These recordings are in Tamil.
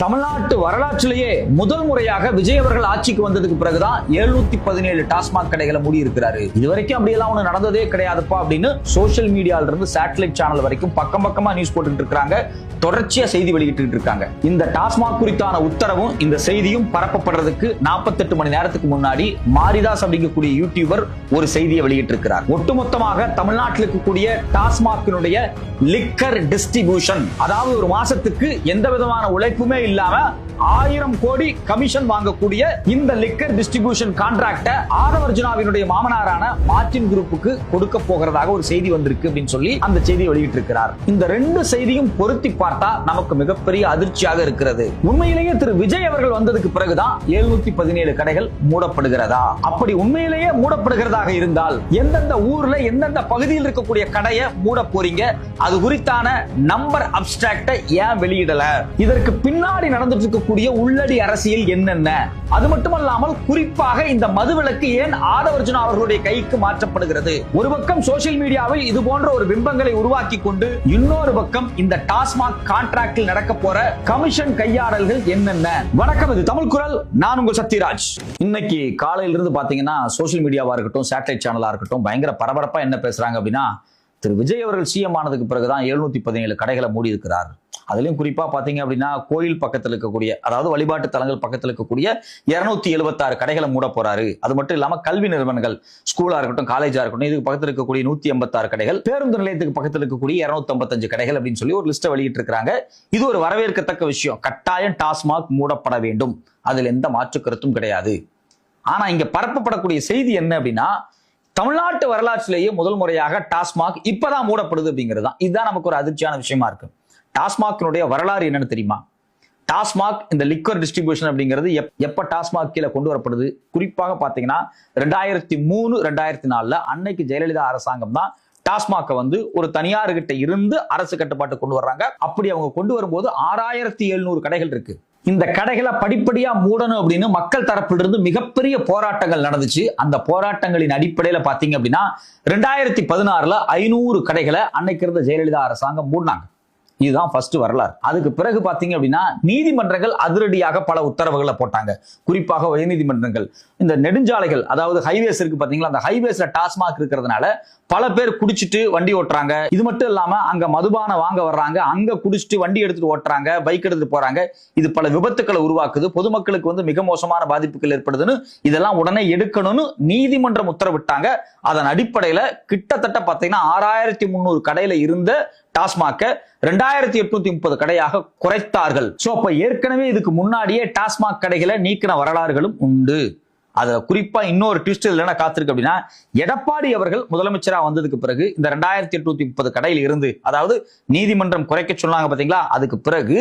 தமிழ்நாட்டு வரலாற்றிலேயே முதல் முறையாக விஜய் அவர்கள் ஆட்சிக்கு வந்ததுக்கு பிறகுதான் 717 டாஸ்மாக் கடைகளை மூடி இருக்கிறாரு. இதுவரைக்கும் அப்படியெல்லாம் ஒண்ணு நடந்ததே கிடையாதுப்பா அப்படின்னு சோசியல் மீடியால இருந்து சேட்டலைட் சேனல் வரைக்கும் பக்கம் பக்கமா நியூஸ் போட்டுட்டு இருக்காங்க. தொடர்ச்சியா செய்தி வெளியிட்டு இருக்காங்க. இந்த டாஸ்மாக் குறித்தான உத்தரவும் இந்த செய்தியும் பரப்பப்படுறதுக்கு 48 மணி நேரத்துக்கு முன்னாடி மாரிதாஸ் அப்படிங்கக்கூடிய யூடியூபர் ஒரு செய்தியை வெளியிட்டு இருக்கிறார். ஒட்டுமொத்தமாக தமிழ்நாட்டில் இருக்கக்கூடிய டாஸ்மாக்கினுடைய லிக்கர் டிஸ்ட்ரிபியூஷன், அதாவது ஒரு மாசத்துக்கு எந்த விதமான உழைப்புமே இல்லாம 1000 கோடி கமிஷன் வாங்கக்கூடிய இந்த லிக்கர் டிஸ்ட்ரிபியூஷன் கான்ட்ராக்ட ஆதவர்ஜுனாவினுடைய மாமனாரான மார்டின் குரூப்புக்கு கொடுக்க போகிறதாக ஒரு செய்தி வந்திருக்கு அப்படின்னு சொல்லி அந்த செய்தியை வெளியிட்டு இருக்கிறார். இந்த ரெண்டு செய்தியும் பொருத்தி பார்த்தா நமக்கு மிகப்பெரிய அதிர்ச்சியாக இருக்கிறது. உண்மையிலேயே திரு விஜய் அவர்கள் வந்ததுக்கு பிறகுதான் 717 கடைகள் மூடப்படுகிறதா? அப்படி உண்மையிலேயே மூடப்படுகிறதாக இருந்தால் எந்தெந்த ஊர்ல எந்தெந்த பகுதியில் இருக்கக்கூடிய கடையை மூட போறீங்க? அது குறித்தான நம்பர் அப்ஸ்ட்ராக்ட ஏன் வெளியிடல? இதற்கு பின்னாடி நடந்துட்டு இருக்கக்கூடிய உள்ளடி அரசியல் என்னென்ன? அது மட்டுமல்லாமல் குறிப்பாக இந்த மதுவிலக்கு ஏன் ஆதவர்ஜுனா அவர்களுடைய கைக்கு மாற்றப்படுகிறது? ஒரு பக்கம் சோசியல் மீடியாவில் இது போன்ற ஒரு பிம்பங்களை உருவாக்கி கொண்டு, இன்னொரு பக்கம் இந்த டாஸ்மாக் கான்ட்ராக்டில் நடக்க போற கமிஷன் கையாடல்கள் என்னென்ன? வணக்கம், இது தமிழ் குரல். நான் உங்கள் சத்யராஜ். இன்னைக்கு காலையில இருந்து பாத்தீங்கன்னா சோசியல் மீடியாவா இருக்கட்டும், சேட்டலைட் சேனலா இருக்கட்டும், பயங்கர பரபரப்பா என்ன பேசுறாங்க அப்படின்னா, திரு விஜய் அவர்கள் சிஎம் ஆனதுக்கு பிறகுதான் 717 கடைகளை மூடி இருக்கிறார். அதுலயும் குறிப்பா பாத்தீங்க அப்படின்னா கோயில் பக்கத்தில் இருக்கக்கூடிய, அதாவது வழிபாட்டு தலங்கள் பக்கத்தில் இருக்கக்கூடிய 276 கடைகளை மூட போறாரு. அது மட்டும் இல்லாம கல்வி நிறுவனங்கள், ஸ்கூலா இருக்கட்டும், காலேஜா இருக்கட்டும், இதுக்கு பக்கத்தில் இருக்கக்கூடிய 186 கடைகள், பேருந்து நிலையத்துக்கு பக்கத்தில் இருக்கக்கூடிய 255 கடைகள் அப்படின்னு சொல்லி ஒரு லிஸ்ட்டை வெளியிட்டு இருக்காங்க. இது ஒரு வரவேற்கத்தக்க விஷயம். கட்டாயம் டாஸ்மாக் மூடப்பட வேண்டும், அதுல எந்த மாற்று கருத்தும் கிடையாது. ஆனா இங்க பரப்பப்படக்கூடிய செய்தி என்ன அப்படின்னா, தமிழ்நாட்டு வரலாற்றிலேயே முதல் முறையாக டாஸ்மாக் இப்பதான் மூடப்படுது அப்படிங்கிறது தான். இதுதான் நமக்கு ஒரு அதிர்ச்சியான விஷயமா இருக்கு. டாஸ்மாகினுடைய வரலாறு என்னன்னு தெரியுமா? டாஸ்மாக் இந்த லிக்வர் டிஸ்ட்ரிபியூஷன் அப்படிங்கிறது எப்ப டாஸ்மாக் கீழே கொண்டு வரப்படுது? குறிப்பாக பாத்தீங்கன்னா 2003, 2004 அன்னைக்கு ஜெயலலிதா அரசாங்கம் தான் டாஸ்மாக் வந்து ஒரு தனியார்கிட்ட இருந்து அரசு கட்டுப்பாட்டு கொண்டு வர்றாங்க. அப்படி அவங்க கொண்டு வரும்போது 6700 கடைகள் இருக்கு. இந்த கடைகளை படிப்படியா மூடணும் அப்படின்னு மக்கள் தரப்பிலிருந்து மிகப்பெரிய போராட்டங்கள் நடந்துச்சு. அந்த போராட்டங்களின் அடிப்படையில பாத்தீங்க அப்படின்னா 2016 500 கடைகளை அன்னைக்கு இருந்த ஜெயலலிதா அரசாங்கம் மூடினாங்க. இதுதான் ஃபர்ஸ்ட் வரலாறு. அதுக்கு பிறகு பாத்தீங்க அப்படின்னா நீதிமன்றங்கள் அதிரடியாக பல உத்தரவுகளை போட்டாங்க. குறிப்பாக உயர்நீதிமன்றங்கள் இந்த நெடுஞ்சாலைகள், அதாவது ஹைவேஸ் இருக்கு பாத்தீங்களா, அந்த ஹைவேஸ்ல டாஸ்மாக் இருக்கிறதுனால பல பேர் குடிச்சிட்டு வண்டி ஓட்டுறாங்க. இது மட்டும் இல்லாம அங்க மதுபான வாங்க வர்றாங்க, அங்க குடிச்சிட்டு வண்டி எடுத்துட்டு ஓட்டுறாங்க, பைக் எடுத்துட்டு போறாங்க. இது பல விபத்துக்களை உருவாக்குது, பொதுமக்களுக்கு வந்து மிக மோசமான பாதிப்புகள் ஏற்படுதுன்னு இதெல்லாம் உடனே எடுக்கணும்னு நீதிமன்றம் உத்தரவிட்டாங்க. அதன் அடிப்படையில கிட்டத்தட்ட பாத்தீங்கன்னா 6300 கடையில இருந்த டாஸ்மாக்க 2830 கடையாக குறைத்தார்கள். சோ அப்ப ஏற்கனவே இதுக்கு முன்னாடியே டாஸ்மாக் கடைகளை நீக்கின வரலாறுகளும் உண்டு. அதுல குறிப்பா இன்னொரு ட்விஸ்ட் என்ன காத்திருக்கு அப்படின்னா, எடப்பாடி அவர்கள் முதலமைச்சரா வந்ததுக்கு பிறகு இந்த 2830 கடையில் இருந்து, அதாவது நீதிமன்றம் குறைக்க சொன்னாங்க பாத்தீங்களா, அதுக்கு பிறகு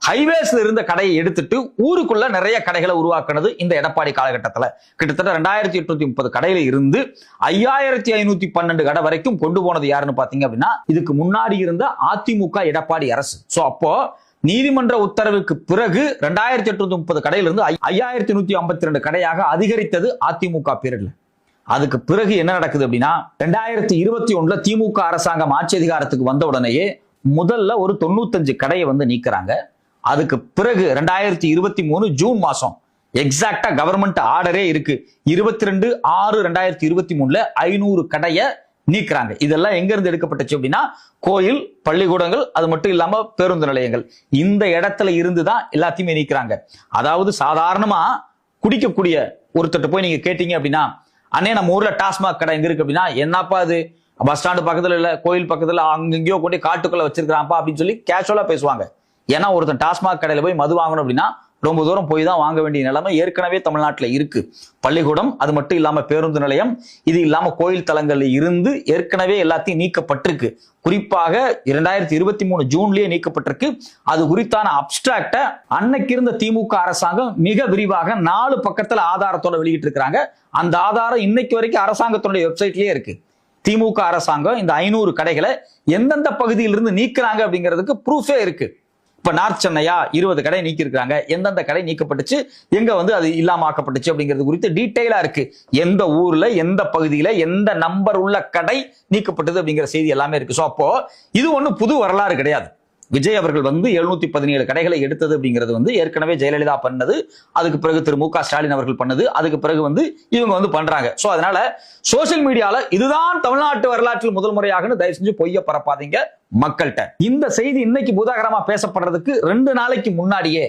ஹைவேஸ்ல இருந்த கடையை எடுத்துட்டு ஊருக்குள்ள நிறைய கடைகளை உருவாக்குனது இந்த எடப்பாடி காலகட்டத்தில். கிட்டத்தட்ட 2830 கடையில இருந்து 5512 கடை வரைக்கும் கொண்டு போனது யாருன்னு பாத்தீங்க அப்படின்னா, இதுக்கு முன்னாடி இருந்த அதிமுக எடப்பாடி அரசு. சோ அப்போ நீதிமன்ற உத்தரவுக்கு பிறகு 2830 கடையில இருந்து 5152 கடையாக அதிகரித்தது அதிமுக பீரியட்ல. அதுக்கு பிறகு என்ன நடக்குது அப்படின்னா, 2021 திமுக அரசாங்கம் ஆட்சி அதிகாரத்துக்கு வந்த உடனேயே முதல்ல ஒரு 95 கடையை வந்து நீக்கிறாங்க. அதுக்கு பிறகு 2023 ஜூன் மாசம் எக்ஸாக்டா கவர்மெண்ட் ஆர்டரே இருக்கு, 22/6/2023 500 கடையை நீக்கிறாங்க. இதெல்லாம் எங்க இருந்து எடுக்கப்பட்டுச்சு அப்படின்னா, கோயில், பள்ளிக்கூடங்கள், அது மட்டும் இல்லாம பேருந்து நிலையங்கள், இந்த இடத்துல இருந்துதான் எல்லாத்தையுமே நீக்கிறாங்க. அதாவது சாதாரணமா குடிக்கக்கூடிய ஒருத்தட்ட போய் நீங்க கேட்டீங்க அப்படின்னா, அண்ணே நம்ம ஊர்ல டாஸ்மாக் கடை எங்க இருக்கு அப்படின்னா, என்னப்பா அது பஸ் ஸ்டாண்டு பக்கத்துல இல்ல, கோயில் பக்கத்துல அங்கெங்கயோ கொண்டு காட்டுக்குள்ள வச்சிருக்கான்ப்பா அப்படின்னு சொல்லி கேஷுவலா பேசுவாங்க. ஏன்னா ஒருத்தன் டாஸ்மாக் கடையில போய் மது வாங்கணும் அப்படின்னா ரொம்ப தூரம் போய் தான் வாங்க வேண்டிய நிலைமை ஏற்கனவே தமிழ்நாட்டில் இருக்கு. பள்ளிக்கூடம், அது மட்டும் இல்லாம பேருந்து நிலையம், இது இல்லாம கோயில் தலங்கள்ல இருந்து ஏற்கனவே எல்லாத்தையும் நீக்கப்பட்டிருக்கு. குறிப்பாக 2023 ஜூன்லயே நீக்கப்பட்டிருக்கு. அது குறித்தான அப்ஸ்ட்ராக்ட அன்னைக்கு இருந்த திமுக அரசாங்கம் மிக விரிவாக 4 பக்கத்துல ஆதாரத்தோட வெளியிட்டு இருக்காங்க. அந்த ஆதாரம் இன்னைக்கு வரைக்கும் அரசாங்கத்தினுடைய வெப்சைட்லயே இருக்கு. திமுக அரசாங்கம் இந்த 500 கடைகளை எந்தெந்த பகுதியிலிருந்து நீக்கிறாங்க அப்படிங்கிறதுக்கு ப்ரூஃபே இருக்கு. இப்ப நார்த் சென்னையா 20 கடை நீக்கி இருக்காங்க, எந்தெந்த கடை நீக்கப்பட்டுச்சு, எங்க வந்து அது இல்லாம ஆக்கப்பட்டுச்சு அப்படிங்கிறது குறித்து டீடைலா இருக்கு. எந்த ஊர்ல, எந்த பகுதியில, எந்த நம்பர் உள்ள கடை நீக்கப்பட்டது அப்படிங்கிற செய்தி எல்லாமே இருக்கு. சோ அப்போ இது ஒண்ணு புது வரலாறு கிடையாது. விஜய் அவர்கள் வந்து 717 கடைகளை எடுத்தது அப்படிங்கிறது வந்து ஏற்கனவே ஜெயலலிதா பண்ணது, அதுக்கு பிறகு திரு மு க ஸ்டாலின் அவர்கள் பண்ணது, அதுக்கு பிறகு வந்து இவங்க வந்து பண்றாங்க. சோ அதனால சோசியல் மீடியால இதுதான் தமிழ்நாட்டு வரலாற்றில் முதல் முறையாக தயவு செஞ்சு பொய்ய பரப்பாதீங்க மக்கள்கிட்ட. இந்த செய்தி இன்னைக்கு பூதாகரமா பேசப்படுறதுக்கு 2 நாளைக்கு முன்னாடியே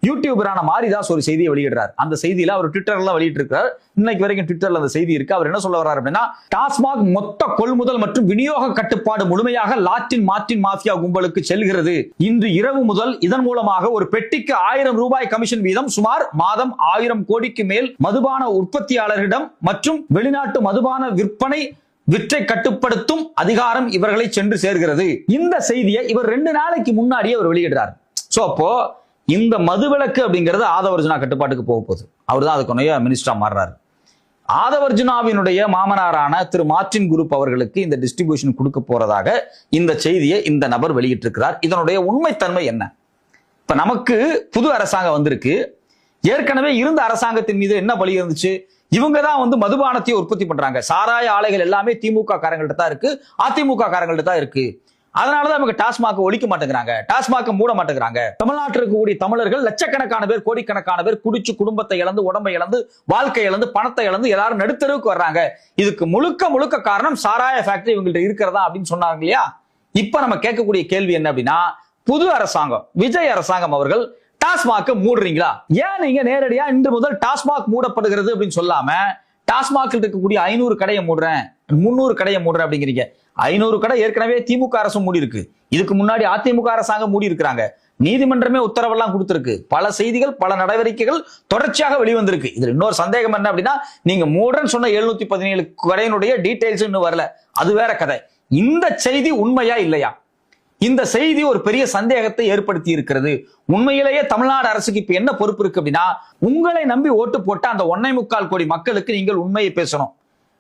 யூடியூபரான மாரிதாஸ் ஒரு செய்தியை வெளியிடுறார். அந்த செய்தியில அவர் ட்விட்டர்ல வெளியிட்டு இருக்கார். இன்னைக்கு வரைக்கும் ட்விட்டர்ல அந்த செய்தி இருக்கு. அவர் என்ன சொல்ல வர்றாரு அப்படின்னா, டாஸ்மாக் மொத்த கொள்முதல் மற்றும் விநியோக கட்டுப்பாடு முழுமையாக லாட்டின் மார்டின் மாஃபியா கும்பலுக்கு செல்கிறது. இன்று இரவு முதல் இதன் மூலமாக ஒரு பெட்டிக்கு 1000 ரூபாய் கமிஷன் வீதம் சுமார் மாதம் 1000 கோடிக்கு மேல் மதுபான உற்பத்தியாளர்களிடம் மற்றும் வெளிநாட்டு மதுபான விற்றை கட்டுப்படுத்தும் அதிகாரம் இவர்களை சென்று சேர்கிறது. இந்த செய்தியை இவர் 2 நாளைக்கு முன்னாடியே அவர் வெளியிடுறார். சோ அப்போ இந்த மதுவிலக்கு அப்படிங்கிறது ஆதவர்ஜுனா கட்டுப்பாட்டுக்கு போக போகுது. அவர் தான் அதுக்கு மினிஸ்டரா மாறுறாரு. ஆதவர்ஜுனாவினுடைய மாமனாரான திரு மார்டின் குரூப் அவர்களுக்கு இந்த டிஸ்ட்ரிபியூஷன் கொடுக்க போறதாக இந்த செய்தியை இந்த நபர் வெளியிட்டிருக்கிறார். இதனுடைய உண்மைத்தன்மை என்ன? இப்ப நமக்கு புது அரசாங்கம் வந்திருக்கு. ஏற்கனவே இருந்த அரசாங்கத்தின் மீது என்ன பலி இருந்துச்சு? இவங்க தான் வந்து மதுபானத்தை உற்பத்தி பண்றாங்க. சாராய ஆலைகள் எல்லாமே திமுக காரங்கள்ட்ட தான் இருக்கு, அதிமுக காரங்கள்ட்ட தான் இருக்கு. அதனாலதான் நமக்கு டாஸ்மாக் ஒழிக்க மாட்டேங்கிறாங்க, டாஸ்மாக் மூட மாட்டேங்கிறாங்க. தமிழ்நாட்டில் இருக்கக்கூடிய தமிழர்கள் லட்சக்கணக்கான பேர், கோடிக்கணக்கான பேர் குடிச்சு குடும்பத்தை இழந்து, உடம்பை இழந்து, வாழ்க்கை இழந்து, பணத்தை இழந்து எல்லாரும் நடுத்தருவுக்கு வர்றாங்க. இதுக்கு முழுக்க முழுக்க காரணம் சாராய ஃபேக்டரி இவங்கள்ட்ட இருக்கிறதா அப்படின்னு சொன்னாங்க இல்லையா? இப்ப நம்ம கேட்கக்கூடிய கேள்வி என்ன அப்படின்னா, புது அரசாங்கம் விஜய் அரசாங்கம் அவர்கள் டாஸ்மாக் மூடுறீங்களா? ஏன் நீங்க நேரடியா இன்று முதல் டாஸ்மாக் மூடப்படுகிறது அப்படின்னு சொல்லாம டாஸ்மாக் இருக்கக்கூடிய 500 கடையை மூடுறேன், 300 கடையை மூடுறேன் அப்படிங்கிறீங்க? 500 கடை ஏற்கனவே திமுக அரசு மூடி இருக்கு. இதுக்கு முன்னாடி அதிமுக அரசாங்கம் மூடி இருக்கிறாங்க. நீதிமன்றமே உத்தரவெல்லாம் கொடுத்திருக்கு. பல செய்திகள், பல நடவடிக்கைகள் தொடர்ச்சியாக வெளிவந்திருக்கு. இதுல இன்னொரு சந்தேகம் என்ன அப்படின்னா, நீங்க மூடுறேன்னு சொன்ன 717 கடையினுடைய டீடைல்ஸ் இன்னும் வரல, அது வேற கதை. இந்த செய்தி உண்மையா இல்லையா? இந்த செய்தி ஒரு பெரிய சந்தேகத்தை ஏற்படுத்தி இருக்கிறது. உண்மையிலேயே தமிழ்நாடு அரசுக்கு இப்ப என்ன பொறுப்பு இருக்கு அப்படின்னா, உங்களை நம்பி ஓட்டு போட்ட அந்த 1.25 கோடி மக்களுக்கு நீங்கள் உண்மையை பேசணும்.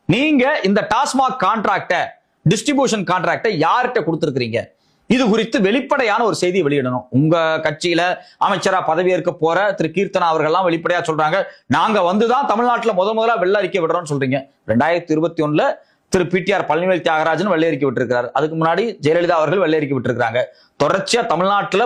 நீங்க இந்த டாஸ்மாக் கான்ட்ராக்ட, டிஸ்ட்ரிபியூஷன் கான்ட்ராக்டை யார்கிட்ட கொடுத்திருக்கீங்க? இது குறித்து வெளிப்படையான ஒரு செய்தி வெளியிடணும். உங்க கட்சியில அமைச்சரா பதவியேற்க போற திரு கீர்த்தனா அவர்கள்லாம் வெளிப்படையா சொல்றாங்க, நாங்க வந்துதான் தமிழ்நாட்டுல முதலா வெள்ள அறிக்கை விடுறோம்னு சொல்றீங்க. 2021 திரு பிடிஆர் பழனிவேல் தியாகராஜன் வெள்ளை அறிக்கை விட்டிருக்கிறார். அதுக்கு முன்னாடி ஜெயலலிதா அவர்கள் வெள்ளை அறிக்கை விட்டிருக்காங்க. தொடர்ச்சியா தமிழ்நாட்டுல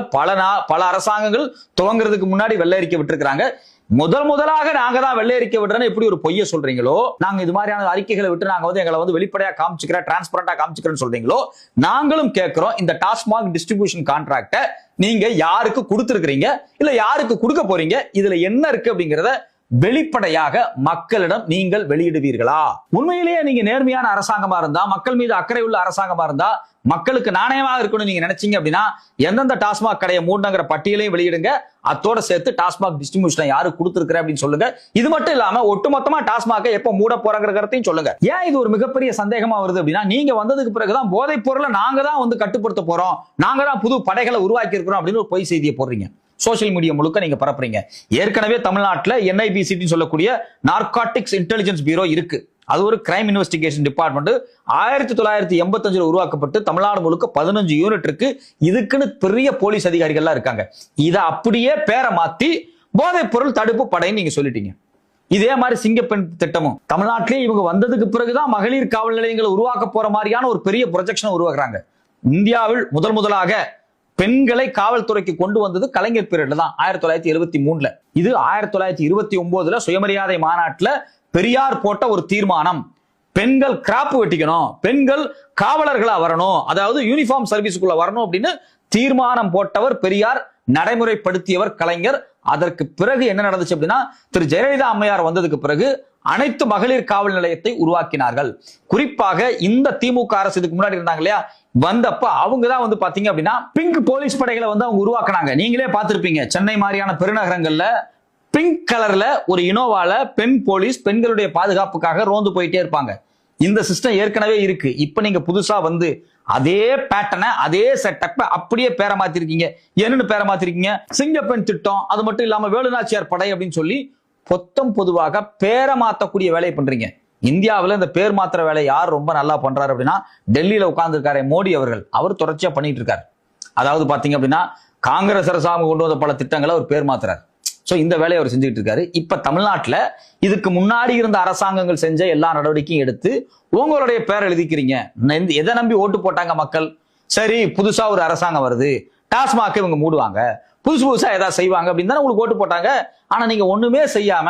பல அரசாங்கங்கள் துவங்குறதுக்கு முன்னாடி வெள்ளை அறிக்கை விட்டிருக்காங்க. முதலாக நாங்க தான் வெள்ளை அறிக்கை விடுறோம் எப்படி ஒரு பொய்ய சொல்றீங்களோ, நாங்க இது மாதிரியான அறிக்கைகளை விட்டு நாங்க வந்து எங்களை வந்து வெளிப்படையா காமிச்சுக்கிறேன், டிரான்ஸ்பரண்டா காமிச்சுக்கிறேன்னு சொல்றீங்களோ, நாங்களும் கேட்கிறோம் இந்த டாஸ்மாக் டிஸ்ட்ரிபியூஷன் கான்ட்ராக்ட நீங்க யாருக்கு கொடுத்திருக்கீங்க, இல்ல யாருக்கு கொடுக்க போறீங்க, இதுல என்ன இருக்கு அப்படிங்கறத வெளிப்படையாக மக்களிடம் நீங்கள் வெளியிடுவீர்களா? உண்மையிலேயே நீங்க நேர்மையான அரசாங்கமா இருந்தா, மக்கள் மீது அக்கறை உள்ள அரசாங்கமா இருந்தா, மக்களுக்கு நாணயமாக இருக்கணும் நீங்க நினைச்சீங்க அப்படின்னா, எந்தெந்த டாஸ்மாக் கடையை மூடங்கிற பட்டியலையும் வெளியிடுங்க. அத்தோட சேர்த்து டாஸ்மாக் டிஸ்ட்ரிபியூஷன் யாரு கொடுத்திருக்கிற அப்படின்னு சொல்லுங்க. இது மட்டும் இல்லாம ஒட்டுமொத்தமா டாஸ்மாக எப்ப மூட போறங்கிறதையும் சொல்லுங்க. ஏன் இது ஒரு மிகப்பெரிய சந்தேகமா வருது அப்படின்னா, நீங்க வந்ததுக்கு பிறகுதான் போதைப் பொருளை நாங்க தான் வந்து கட்டுப்படுத்த போறோம், நாங்க தான் புது படைகளை உருவாக்கி இருக்கிறோம் அப்படின்னு ஒரு பொய் செய்தியை போடுறீங்க. சோசியல் மீடியா முழுக்க நீங்க பரப்புறீங்க. ஏற்கனவே தமிழ்நாட்டில் NIBC சொல்லக்கூடிய நார்காட்டிக்ஸ் இன்டெலிஜென்ஸ் பியூரோ இருக்கு. அது ஒரு கிரைம் இன்வெஸ்டிகேஷன் டிபார்ட்மெண்ட் 1985 உருவாக்கப்பட்டு தமிழ்நாடு முழுக்க 15 யூனிட் இருக்கு. இதுக்குன்னு பெரிய போலீஸ் அதிகாரிகள்லாம் இருக்காங்க. இதை அப்படியே பேரை மாத்தி போதைப் பொருள் தடுப்பு படைன்னு நீங்க சொல்லிட்டீங்க. இதே மாதிரி சிங்கப்பெண் திட்டமும் தமிழ்நாட்டிலே இவங்க வந்ததுக்கு பிறகுதான் மகளிர் காவல் நிலையங்களை உருவாக்க போற மாதிரியான ஒரு பெரிய ப்ரொஜெக்ஷன் உருவாக்குறாங்க. இந்தியாவில் முதலாக பெண்களை காவல்துறைக்கு கொண்டு வந்தது கலைஞர் பீரியட்ல தான், 1973. இது 1929 சுயமரியாதை மாநாட்டுல பெரியார் போட்ட ஒரு தீர்மானம். பெண்கள் கிராப் வெட்டிக்கணும், பெண்கள் காவலர்களா வரணும், அதாவது யூனிஃபார்ம் சர்வீஸுக்குள்ள வரணும் அப்படின்னு தீர்மானம் போட்டவர் பெரியார், நடைமுறைப்படுத்தியவர் கலைஞர். அதற்கு பிறகு என்ன நடந்துச்சு அப்படின்னா, திரு ஜெயலலிதா அம்மையார் வந்ததுக்கு பிறகு அனைத்து மகளிர் காவல் நிலையத்தை உருவாக்கினார்கள். குறிப்பாக இந்த திமுக அரசு இதுக்கு முன்னாடி இருந்தாங்க இல்லையா, வந்தப்ப அவங்க தான் வந்து பாத்தீங்க அப்படின்னா பிங்க் போலீஸ் படைகளை வந்து அவங்க உருவாக்குனாங்க. நீங்களே பார்த்திருப்பீங்க, சென்னை மாதிரியான பெருநகரங்கள்ல பிங்க் கலர்ல ஒரு இனோவால பெண் போலீஸ் பெண்களுடைய பாதுகாப்புக்காக ரோந்து போயிட்டே இருப்பாங்க. இந்த சிஸ்டம் ஏற்கனவே இருக்கு. இப்ப நீங்க புதுசா வந்து அதே பேட்டர்னை, அதே செட்டப்ப அப்படியே பேர மாத்திருக்கீங்க. என்னன்னு பேர மாத்திருக்கீங்க? சிங்கப்பெண் திட்டம், அது மட்டும் இல்லாம வேலுநாச்சியார் படை அப்படின்னு சொல்லி பொதுவாக பேர மாத்தக்கூடிய வேலையை பண்றீங்க. இந்தியாவில் இந்த பேர் மாத்திர வேலை யார் ரொம்ப நல்லா பண்றாரு அப்படின்னா, டெல்லியில உட்கார்ந்து இருக்காரு மோடி அவர்கள். அவர் தொடர்ச்சியா பண்ணிட்டு இருக்காரு. அதாவது பாத்தீங்க அப்படின்னா, காங்கிரஸ் அரசாங்கம் கொண்டு வந்த பல திட்டங்களை அவர் பேர் மாத்துறாரு. சோ இந்த வேலையை அவர் செஞ்சுட்டு இருக்காரு. இப்ப தமிழ்நாட்டுல இதுக்கு முன்னாடி இருந்த அரசாங்கங்கள் செஞ்ச எல்லா நடவடிக்கையும் எடுத்து உங்களுடைய பேர் எழுதிக்கிறீங்க. எதை நம்பி ஓட்டு போட்டாங்க மக்கள்? சரி, புதுசா ஒரு அரசாங்கம் வருது, டாஸ்மாக் இவங்க மூடுவாங்க, புதுசு புதுசா ஏதாவது செய்வாங்க அப்படின்னு தானே உங்களுக்கு ஓட்டு போட்டாங்க. ஆனா நீங்க ஒண்ணுமே செய்யாம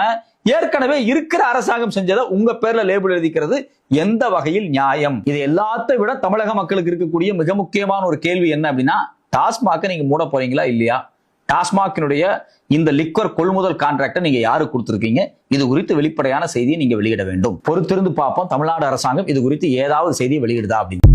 ஏற்கனவே இருக்கிற அரசாங்கம் செஞ்சதை உங்க பேர்ல லேபிள் எழுதிக்கிறது எந்த வகையில் நியாயம்? இது எல்லாத்தை விட தமிழக மக்களுக்கு இருக்கக்கூடிய மிக முக்கியமான ஒரு கேள்வி என்ன அப்படின்னா, டாஸ்மாக் நீங்க மூட போறீங்களா இல்லையா? டாஸ்மாகினுடைய இந்த லிக்வர் கொள்முதல் கான்ட்ராக்டை நீங்க யாருக்கு கொடுத்திருக்கீங்க? இது குறித்து வெளிப்படையான செய்தியை நீங்க வெளியிட வேண்டும். பொறுத்திருந்து பார்ப்போம் தமிழ்நாடு அரசாங்கம் இது குறித்து ஏதாவது செய்தியை வெளியிடுதா அப்படின்னு.